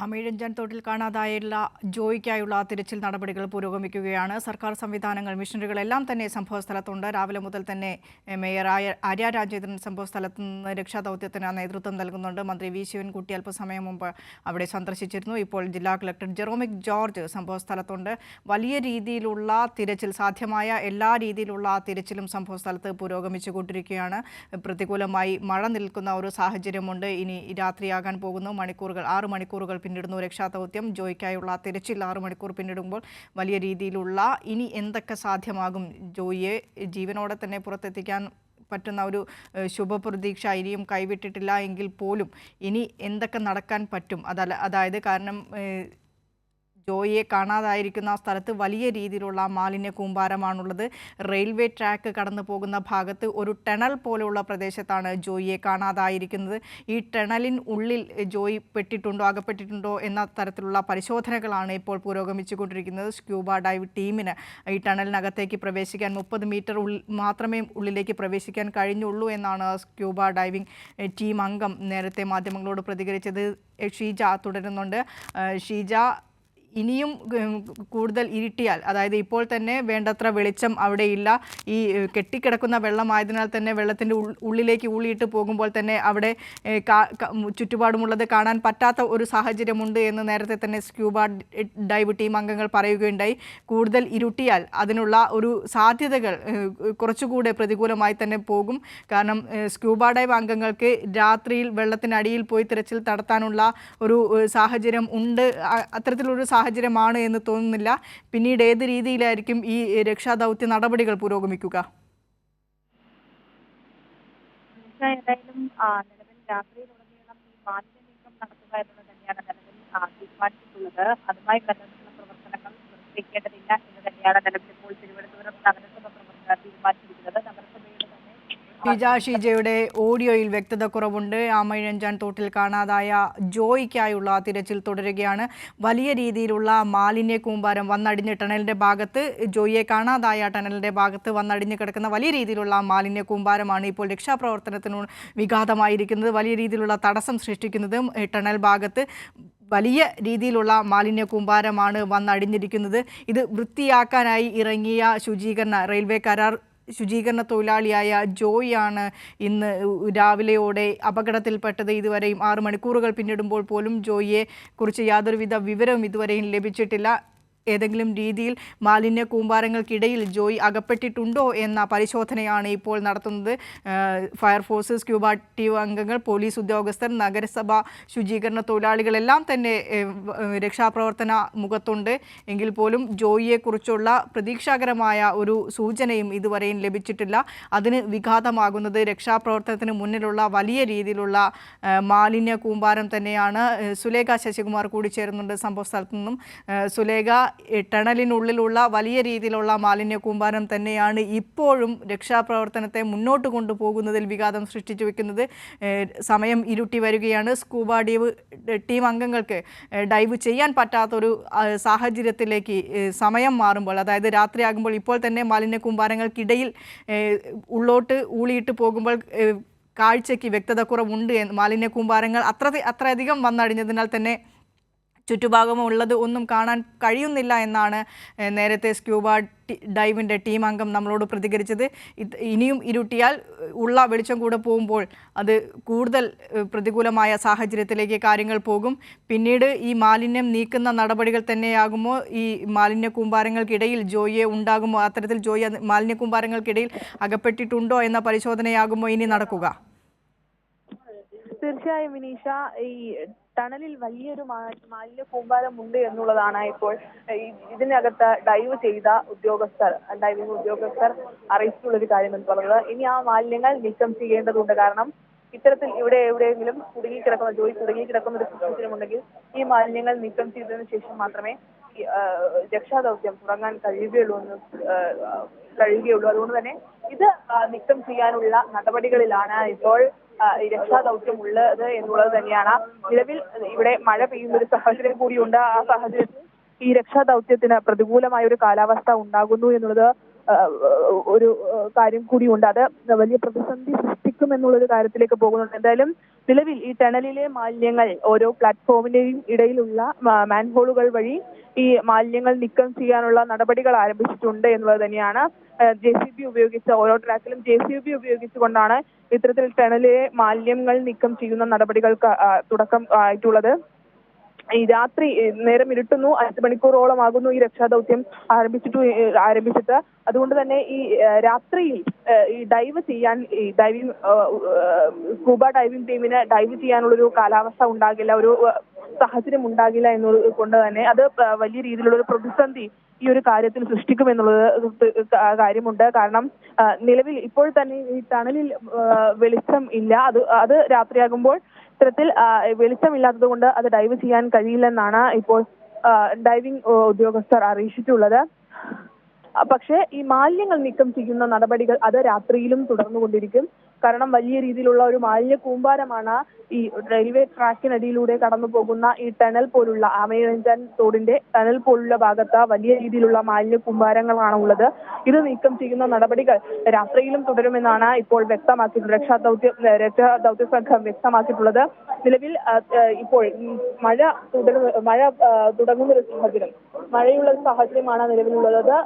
അമീഴഞ്ചാൻ തോട്ടിൽ കാണാതായുള്ള ജോയിക്കായുള്ള തിരച്ചിൽ നടപടികൾ പുരോഗമിക്കുകയാണ്. സർക്കാർ സംവിധാനങ്ങൾ, മിഷനറികളെല്ലാം തന്നെ സംഭവസ്ഥലത്തുണ്ട്. രാവിലെ മുതൽ തന്നെ മേയർ ആര്യ രാജേന്ദ്രൻ സംഭവസ്ഥലത്ത് നിന്ന് രക്ഷാദൗത്യത്തിന് നേതൃത്വം നൽകുന്നുണ്ട്. മന്ത്രി വി ശിവൻകുട്ടി അല്പസമയം മുമ്പ് അവിടെ സന്ദർശിച്ചിരുന്നു. ഇപ്പോൾ ജില്ലാ കളക്ടർ ജെറോമിക് ജോർജ് സംഭവസ്ഥലത്തുണ്ട്. വലിയ രീതിയിലുള്ള തിരച്ചിൽ, സാധ്യമായ എല്ലാ രീതിയിലുള്ള തിരച്ചിലും സംഭവസ്ഥലത്ത് പുരോഗമിച്ചുകൊണ്ടിരിക്കുകയാണ്. പ്രതികൂലമായി മഴ നിൽക്കുന്ന ഒരു സാഹചര്യമുണ്ട്. ഇനി രാത്രിയാകാൻ പോകുന്നു. 6 മണിക്കൂറുകൾ പിന്നിടുന്നു രക്ഷാദൗത്യം. ജോയിക്കായുള്ള തിരച്ചിൽ 6 മണിക്കൂർ പിന്നിടുമ്പോൾ വലിയ രീതിയിലുള്ള ഇനി എന്തൊക്കെ സാധ്യമാകും, ജോയിയെ ജീവനോടെ തന്നെ പുറത്തെത്തിക്കാൻ പറ്റുന്ന ഒരു ശുഭപ്രതീക്ഷ ഇനിയും കൈവിട്ടിട്ടില്ല എങ്കിൽ പോലും ഇനി എന്തൊക്കെ നടക്കാൻ പറ്റും, അതായത് കാരണം ജോയിയെ കാണാതായിരിക്കുന്ന സ്ഥലത്ത് വലിയ രീതിയിലുള്ള മാലിന്യ കൂമ്പാരമാണുള്ളത്. റെയിൽവേ ട്രാക്ക് കടന്നു പോകുന്ന ഭാഗത്ത് ഒരു ടണൽ പോലെയുള്ള പ്രദേശത്താണ് ജോയിയെ കാണാതായിരിക്കുന്നത്. ഈ ടണലിനുള്ളിൽ ജോയി അകപ്പെട്ടിട്ടുണ്ടോ എന്ന തരത്തിലുള്ള പരിശോധനകളാണ് ഇപ്പോൾ പുരോഗമിച്ചുകൊണ്ടിരിക്കുന്നത്. സ്ക്യൂബ ഡൈവ് ടീമിന് ഈ ടണലിനകത്തേക്ക് പ്രവേശിക്കാൻ 30 മീറ്റർ മാത്രമേ ഉള്ളിലേക്ക് പ്രവേശിക്കാൻ കഴിഞ്ഞുള്ളൂ എന്നാണ് സ്ക്യൂബ ഡൈവിംഗ് ടീം അംഗം നേരത്തെ മാധ്യമങ്ങളോട് പ്രതികരിച്ചത്. ഷീജ തുടരുന്നുണ്ട്. ഷീജ, ഇനിയും കൂടുതൽ ഇരുട്ടിയാൽ, അതായത് ഇപ്പോൾ തന്നെ വേണ്ടത്ര വെളിച്ചം അവിടെയില്ല. ഈ കെട്ടിക്കിടക്കുന്ന വെള്ളമായതിനാൽ തന്നെ വെള്ളത്തിൻ്റെ ഉള്ളിലേക്ക് ഊളിയിട്ട് പോകുമ്പോൾ തന്നെ അവിടെ ചുറ്റുപാടുമുള്ളത് കാണാൻ പറ്റാത്ത ഒരു സാഹചര്യമുണ്ട് എന്ന് നേരത്തെ തന്നെ സ്ക്യൂബ ഡൈവ് ടീം അംഗങ്ങൾ പറയുകയുണ്ടായി. കൂടുതൽ ഇരുട്ടിയാൽ അതിനുള്ള ഒരു സാധ്യതകൾ കുറച്ചുകൂടെ പ്രതികൂലമായി തന്നെ പോകും. കാരണം സ്ക്യൂബ ഡൈവ് അംഗങ്ങൾക്ക് രാത്രിയിൽ വെള്ളത്തിനടിയിൽ പോയി തിരച്ചിൽ നടത്താനുള്ള ഒരു സാഹചര്യം ഉണ്ട്. അത്തരത്തിലൊരു സാഹചര്യമാണ് എന്ന് തോന്നുന്നില്ല. പിന്നീട് ഏത് രീതിയിലായിരിക്കും ഈ രക്ഷാദൗത്യ നടപടികൾ പുരോഗമിക്കുക? ഏതായാലും നിലവിൽ രാത്രിയിലുടനീളം ഈ മാലിന്യ നീക്കം നടത്തുക എന്നത് തന്നെയാണ് നിലവിൽ തീരുമാനിച്ചിട്ടുള്ളത്. അതുമായി ബന്ധപ്പെട്ടുള്ള പ്രവർത്തനങ്ങൾ നിർത്തിവെക്കേണ്ടതില്ല എന്ന് തന്നെയാണ് നിലവിൽ ഇപ്പോൾ തിരുവനന്തപുരം നഗരസഭ പ്രവർത്തകർ തീരുമാനിച്ചിരിക്കുന്നത്. നഗരസഭയുടെ തന്നെ ഷീജയുടെ ഓഡിയോയിൽ വ്യക്തത കുറവുണ്ട്. ആമയിഴഞ്ചാൻ തോട്ടിൽ കാണാതായ ജോയിക്കായുള്ള തിരച്ചിൽ തുടരുകയാണ്. വലിയ രീതിയിലുള്ള മാലിന്യ കൂമ്പാരം വന്നടിഞ്ഞ് ടണലിൻ്റെ ഭാഗത്ത്, ജോയിയെ കാണാതായ ടണലിൻ്റെ ഭാഗത്ത് വന്നടിഞ്ഞ് കിടക്കുന്ന വലിയ രീതിയിലുള്ള മാലിന്യ കൂമ്പാരമാണ് ഇപ്പോൾ രക്ഷാപ്രവർത്തനത്തിന് വിഘാതമായിരിക്കുന്നത്. വലിയ രീതിയിലുള്ള തടസ്സം സൃഷ്ടിക്കുന്നത് ടണൽ ഭാഗത്ത് വലിയ രീതിയിലുള്ള മാലിന്യ കൂമ്പാരമാണ് വന്നടിഞ്ഞിരിക്കുന്നത്. ഇത് വൃത്തിയാക്കാനായി ഇറങ്ങിയ റെയിൽവേ കരാർ ശുചീകരണ തൊഴിലാളിയായ ജോയിയാണ് ഇന്ന് രാവിലെയോടെ അപകടത്തിൽപ്പെട്ടത്. ഇതുവരെയും 6 മണിക്കൂറുകൾ പിന്നിടുമ്പോൾ പോലും ജോയിയെ കുറിച്ച് യാതൊരുവിധ വിവരവും ഇതുവരെയും ലഭിച്ചിട്ടില്ല. ഏതെങ്കിലും രീതിയിൽ മാലിന്യ കൂമ്പാരങ്ങൾക്കിടയിൽ ജോയി അകപ്പെട്ടിട്ടുണ്ടോ എന്ന പരിശോധനയാണ് ഇപ്പോൾ നടത്തുന്നത്. ഫയർഫോഴ്സ്, സ്ക്യൂബ ടീം അംഗങ്ങൾ, പോലീസ് ഉദ്യോഗസ്ഥർ, നഗരസഭ ശുചീകരണ തൊഴിലാളികളെല്ലാം തന്നെ രക്ഷാപ്രവർത്തന മുഖത്തുണ്ട്. എങ്കിൽ പോലും ജോയിയെക്കുറിച്ചുള്ള പ്രതീക്ഷാകരമായ ഒരു സൂചനയും ഇതുവരെയും ലഭിച്ചിട്ടില്ല. അതിന് വിഘാതമാകുന്നത് രക്ഷാപ്രവർത്തനത്തിന് മുന്നിലുള്ള വലിയ രീതിയിലുള്ള മാലിന്യ കൂമ്പാരം തന്നെയാണ്. സുലേഖ ശശികുമാർ കൂടി ചേരുന്നുണ്ട് സംഭവ സ്ഥലത്തു നിന്നും. സുലേഖ, ടണലിനുള്ളിലുള്ള വലിയ രീതിയിലുള്ള മാലിന്യ കൂമ്പാരം തന്നെയാണ് ഇപ്പോഴും രക്ഷാപ്രവർത്തനത്തെ മുന്നോട്ട് കൊണ്ടുപോകുന്നതിൽ വിഘാതം സൃഷ്ടിച്ചു വെക്കുന്നത്. സമയം ഇരുട്ടി വരികയാണ്. സ്കൂബ ടീം അംഗങ്ങൾക്ക് ഡൈവ് ചെയ്യാൻ പറ്റാത്തൊരു സാഹചര്യത്തിലേക്ക് സമയം മാറുമ്പോൾ, അതായത് രാത്രിയാകുമ്പോൾ ഇപ്പോൾ തന്നെ മാലിന്യ കൂമ്പാരങ്ങൾക്കിടയിൽ ഉള്ളോട്ട് ഊളിയിട്ട് പോകുമ്പോൾ കാഴ്ചയ്ക്ക് വ്യക്തത കുറവുണ്ട്. മാലിന്യ കൂമ്പാരങ്ങൾ അത്രയധികം വന്നടിഞ്ഞതിനാൽ തന്നെ ചുറ്റുഭാഗമുള്ളത് ഒന്നും കാണാൻ കഴിയുന്നില്ല എന്നാണ് നേരത്തെ സ്ക്യൂബ ഡൈവിൻ്റെ ടീം അംഗം നമ്മളോട് പ്രതികരിച്ചത്. ഇനിയും ഇരുട്ടിയാൽ ഉള്ള വെളിച്ചം കൂടെ പോകുമ്പോൾ അത് കൂടുതൽ പ്രതികൂലമായ സാഹചര്യത്തിലേക്ക് കാര്യങ്ങൾ പോകും. പിന്നീട് ഈ മാലിന്യം നീക്കുന്ന നടപടികൾ തന്നെയാകുമോ, ഈ മാലിന്യ കൂമ്പാരങ്ങൾക്കിടയിൽ ജോയിയെ ഉണ്ടാകുമോ, അത്തരത്തിൽ ജോയി മാലിന്യ കൂമ്പാരങ്ങൾക്കിടയിൽ അകപ്പെട്ടിട്ടുണ്ടോ എന്ന പരിശോധനയാകുമോ ഇനി നടക്കുക? തീർച്ചയായും വിനീഷ, ഈ ടണലിൽ വലിയൊരു മാലിന്യ കൂമ്പാരം ഉണ്ട് എന്നുള്ളതാണ് ഇപ്പോൾ ഇതിനകത്ത് ഡൈവ് ചെയ്ത ഡൈവിംഗ് ഉദ്യോഗസ്ഥർ അറിയിച്ചിട്ടുള്ള ഒരു കാര്യം എന്ന് പറയുന്നത്. ഇനി ആ മാലിന്യങ്ങൾ നീക്കം ചെയ്യേണ്ടതുണ്ട്. കാരണം ഇത്തരത്തിൽ എവിടെയെങ്കിലും ജോയി കുടുങ്ങിക്കിടക്കുന്ന ഒരു സാഹചര്യമുണ്ടെങ്കിൽ ഈ മാലിന്യങ്ങൾ നീക്കം ചെയ്തതിനു ശേഷം മാത്രമേ രക്ഷാദൗത്യം തുടങ്ങാൻ കഴിയുകയുള്ളൂ. അതുകൊണ്ട് തന്നെ ഇത് നീക്കം ചെയ്യാനുള്ള നടപടികളിലാണ് ഇപ്പോൾ രക്ഷാദൗത്യം ഉള്ളത് എന്നുള്ളത് തന്നെയാണ്. നിലവിൽ ഇവിടെ മഴ പെയ്യുന്ന ഒരു സാഹചര്യം കൂടിയുണ്ട്. ആ സാഹചര്യത്തിൽ ഈ രക്ഷാദൗത്യത്തിന് പ്രതികൂലമായ ഒരു കാലാവസ്ഥ ഉണ്ടാകുന്നു എന്നുള്ളത് ഒരു കാര്യം കൂടിയുണ്ട്. അത് വലിയ പ്രതിസന്ധി സൃഷ്ടിക്കും എന്നുള്ളൊരു കാര്യത്തിലേക്ക് പോകുന്നുണ്ട്. എന്തായാലും നിലവിൽ ഈ ടണലിലെ മാലിന്യങ്ങൾ ഓരോ പ്ലാറ്റ്ഫോമിന്റെയും ഇടയിലുള്ള മാൻഹോളുകൾ വഴി ഈ മാലിന്യങ്ങൾ നീക്കം ചെയ്യാനുള്ള നടപടികൾ ആരംഭിച്ചിട്ടുണ്ട് എന്നുള്ളത് തന്നെയാണ്. JCB ഉപയോഗിച്ച് ഓരോ ട്രാക്കിലും JCB ഉപയോഗിച്ചുകൊണ്ടാണ് ഇത്തരത്തിൽ ടണലിലെ മാലിന്യങ്ങൾ നീക്കം ചെയ്യുന്ന നടപടികൾക്ക് തുടക്കം ആയിട്ടുള്ളത്. ഈ രാത്രി നേരം ഇരുട്ടുന്നു, 5 മണിക്കൂറോളമാകുന്നു ഈ രക്ഷാദൗത്യം ആരംഭിച്ചിട്ട്. അതുകൊണ്ട് തന്നെ ഈ രാത്രിയിൽ ഈ ഡൈവ് ചെയ്യാൻ ഈ സ്കൂബ ഡൈവിംഗ് ടീമിന് ഡൈവ് ചെയ്യാനുള്ളൊരു കാലാവസ്ഥ ഉണ്ടാകില്ല, ഒരു സാഹചര്യം ഉണ്ടാകില്ല എന്നുള്ളത് കൊണ്ട് തന്നെ അത് വലിയ രീതിയിലുള്ള ഒരു പ്രതിസന്ധി ഈ ഒരു കാര്യത്തിൽ സൃഷ്ടിക്കുമെന്നുള്ളത് കാര്യമുണ്ട്. കാരണം നിലവിൽ ഇപ്പോൾ തന്നെ ഈ ടണലിൽ വെളിച്ചം ഇല്ല. അത് രാത്രിയാകുമ്പോൾ ഇത്തരത്തിൽ വെളിച്ചമില്ലാത്തത് കൊണ്ട് അത് ഡൈവ് ചെയ്യാൻ കഴിയില്ലെന്നാണ് ഇപ്പോൾ ഡൈവിംഗ് ഉദ്യോഗസ്ഥർ അറിയിച്ചിട്ടുള്ളത്. പക്ഷേ ഈ മാലിന്യങ്ങൾ നീക്കം ചെയ്യുന്ന നടപടികൾ അത് രാത്രിയിലും തുടർന്നുകൊണ്ടിരിക്കും. കാരണം വലിയ രീതിയിലുള്ള ഒരു മാലിന്യ കൂമ്പാരമാണ് ഈ റെയിൽവേ ട്രാക്കിനടിയിലൂടെ കടന്നു പോകുന്ന ഈ ടണൽ പോലുള്ള ആമയിഴഞ്ചാൻ തോടിന്റെ ടണൽ പോലുള്ള ഭാഗത്ത് വലിയ രീതിയിലുള്ള മാലിന്യ കൂമ്പാരങ്ങളാണ് ഉള്ളത്. ഇത് നീക്കം ചെയ്യുന്ന നടപടികൾ രാത്രിയിലും തുടരുമെന്നാണ് ഇപ്പോൾ വ്യക്തമാക്കിയിട്ടുള്ളത്. രക്ഷാദൗത്യ സംഘം വ്യക്തമാക്കിയിട്ടുള്ളത്. നിലവിൽ ഇപ്പോൾ മഴ തുടങ്ങുന്ന ഒരു സാഹചര്യം, മഴയുള്ള സാഹചര്യമാണ് നിലവിലുള്ളത്.